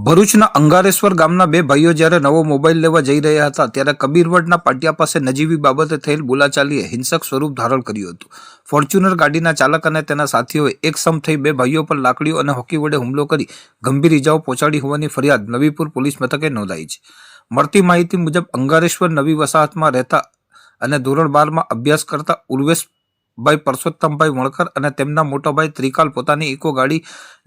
ભરૂચના અંગારેશ્વર ગામના બે ભાઈઓ જ્યારે નવો મોબાઈલ લેવા જઈ રહ્યા હતા ત્યારે કબીરવડના પાટિયા પાસે નજીવી બાબતે થયેલ બોલાચાલીએ હિંસક સ્વરૂપ ધારણ કર્યું હતું. ફોર્ચ્યુનર ગાડીના ચાલક અને તેના સાથીઓએ એકસમ થઈ બે ભાઈઓ પર લાકડીઓ અને હોકી વડે હુમલો કરી ગંભીર ઇજાઓ પહોંચાડી હોવાની ફરિયાદ નવીપુર પોલીસ મથકે નોંધાઈ છે. મળતી માહિતી મુજબ અંગારેશ્વર નવી વસાહતમાં રહેતા અને ધોરણ 12માં અભ્યાસ કરતા ઉર્વેશભાઈ પરસોત્તમભાઈ વણકર અને તેમના મોટા ભાઈ ત્રિકાલ પોતાની ઇકો ગાડી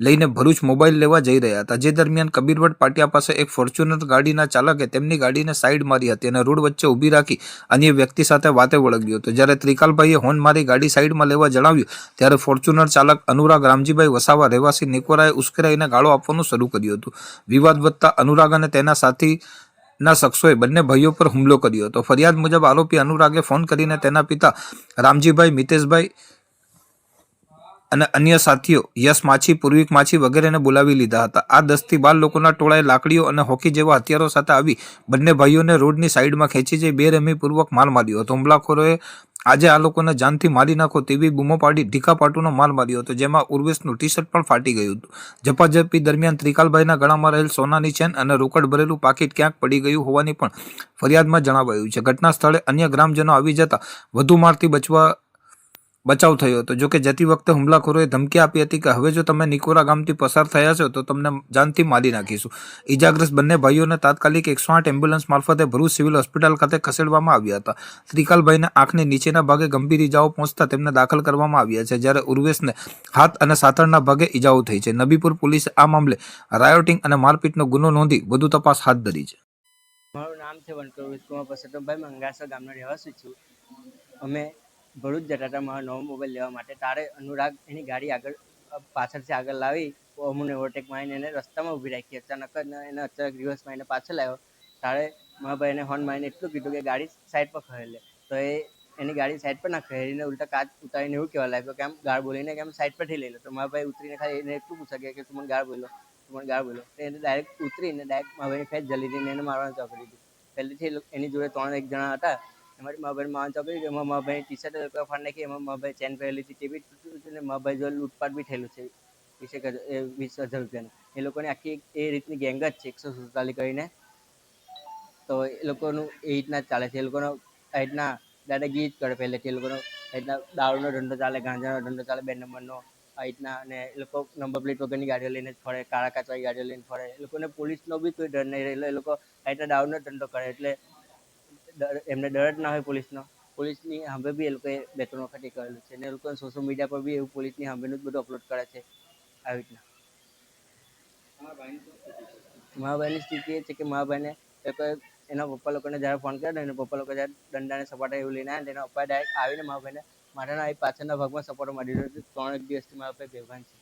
લઈને ભરૂચ મોબાઈલ લેવા જઈ રહ્યા હતા. જે દરમિયાન કબીરવડ પાટિયા પાસે એક ફોર્ચ્યુનર ગાડીના ચાલકે તેમની ગાડીને સાઈડ મારી હતી અને રોડ વચ્ચે ઊભી રાખી અન્ય વ્યક્તિ સાથે વાતે વળગ્યો હતો. જ્યારે ત્રિકાલભાઈએ હોર્ન મારી ગાડી સાઈડમાં લેવા જણાવ્યું ત્યારે ફોર્ચ્યુનર ચાલક અનુરાગ રામજીભાઈ વસાવા રહેવાસી નિકોરાએ ઉશ્કેરાઈને ગાળો આપવાનું શરૂ કર્યું હતું. વિવાદ વધતા અનુરાગ અને તેના સાથીના શખ્સોએ બંને ભાઈઓ પર હુમલો કર્યો હતો. ફરિયાદ મુજબ આરોપી અનુરાગે ફોન કરીને તેના પિતા રામજીભાઈ, મિતેશભાઈ અને અન્ય સાથીઓ યશ માછી, પૂર્વિક માછી વગેરેને બોલાવી લીધા હતા. આ 10 થી 12 લોકોના ટોળાએ લાકડીઓ અને હોકી જેવા હથિયારો સાથે આવી બંને ભાઈઓને રોડની સાઈડમાં ખેંચી જઈ બેરહેમીપૂર્વક માર માર્યો હતો. હુમલાખોરોએ આજે આ લોકોને જાનથી મારી નાખો તેવી બૂમો પાડી ઢીકાપાટુનો માર માર્યો હતો, જેમાં ઉર્વેશનું ટી-શર્ટ પણ ફાટી ગયું હતું. ઝપાઝપી દરમિયાન ત્રિકાલભાઈના ગળામાં રહેલ સોનાની ચેન અને રોકડ ભરેલું પાકીટ ક્યાંક પડી ગયું હોવાની પણ ફરિયાદમાં જણાવાયું છે. ઘટના સ્થળે અન્ય ગ્રામજનો આવી જતા વધુ મારથી બચાવ થયો હતો. જોકે જતી વખતે હુમલાખોરોએ ધમકી આપી હતી કે હવે જો તમે નિકોરા ગામથી પસાર થયા છો તો તમને જાનથી મારી નાખીશું. ઇજાગ્રસ્ત બંને ભાઈઓને તાત્કાલિક 108 એમ્બ્યુલન્સ મારફતે ભરૂચ સિવિલ હોસ્પિટલ ખાતે ખસેડવામાં આવ્યા હતા. ત્રિકાલભાઈને આંખની નીચેના ભાગે ગંભીર ઇજાઓ પહોંચતા તેમને દાખલ કરવામાં આવ્યા છે, જ્યારે ઉર્વેશને હાથ અને સાથળના ભાગે ઇજાઓ થઈ છે. નબીપુર પોલીસે આ મામલે રાયોટિંગ અને મારપીટનો ગુનો નોંધી વધુ તપાસ હાથ ધરી છે. મારું નામ છે વનકર વિષ્ણુ પરસોત્તમભાઈ, અંગારેશ્વર ગામનો રહેવાસી છું. અમે ભરૂચ જતા હતા મારો નવો મોબાઈલ લેવા માટે. તારે અનુરાગ એની ગાડી આગળ પાછળથી આગળ લાવી અમને ઓવરટેક મારીને એને રસ્તામાં ઊભી રાખી. અચાનક જ એને રિવર્સ મારીને પાછળ આવ્યો. તારે મારા ભાઈને હોર્ન મારીને એટલું કીધું કે ગાડી સાઈડ પર ખરેલે. તો એની ગાડી સાઈડ પર ના ખરેલીને ઉલટા કાચ ઉતારીને એવું કહેવા લાગ્યો કે આમ ગાળ બોલીને કે આમ સાઈડ પરથી લઈ લો. તો મારા ભાઈ ઉતરીને ખાલી એને એટલું પૂછા કે તું મને ગાળ બોલો, તું મને ગાળ બોલો. તો એને ડાયરેક્ટ ઉતરીને ડાયરેક્ટ મારા ભાઈને ફેસ જલી દઈને એને મારવાનું ચાલુ કરી દીધું. પહેલેથી એની જોડે 3 જણા હતા. એમાંથી મારા ભાઈને મારવાનું ચાલુ કરી દીધું. એમાં મારા ભાઈ ટી-શર્ટ ફાડી નાખી. એમાં મારા ભાઈ ચેન પહેરેલી હતી તે બી તૂટેલું છે અને મારા ભાઈ જોડે લૂંટપાટ બી થયેલું છે 20,000 રૂપિયાનું. એ લોકોની આખી એ રીતની ગેંગ જ છે 147 કરીને. તો એ લોકોનું એ રીતના ચાલે છે. એ લોકોનો આ રીતના દાદાગીરી જ કરે પહેલેથી. એ લોકોનો આ રીતના દારૂનો ધંધો ચાલે, ગાંજાનો ધંધો ચાલે 2 નંબરનો આ રીતના. અને એ લોકો નંબર પ્લેટ વગરની ગાડીઓ લઈને જ ફરે, કાળા કાચવાળી ગાડીઓ લઈને ફરે. એ લોકોને પોલીસનો બી કોઈ ડર નહીં રહે. એ લોકો આ રીતના દારૂનો ધંધો કરે એટલે એમને ડર જ ના હોય પોલીસનો. પોલીસની સામે બી એ લોકોએ 2-3 વખત એ કરેલું છે અને એ લોકો સોશિયલ મીડિયા પર બી એવું પોલીસની સામેનું જ બધું અપલોડ કરે છે આવી રીતના. મારા ભાઈની સ્થિતિ એ છે કે મારા ભાઈને એના પપ્પા લોકોને જ્યારે ફોન કર્યો ને એના પપ્પા લોકો જ્યારે દંડાને સપાટા એવું લઈને આવ્યા તેના પપ્પાએ ડાયરેક્ટ આવીને મારા ભાઈને માથાના પાછળના ભાગમાં સપાટો મારી દીધો. 3 દિવસથી મારા ભાઈ બેભાન છે.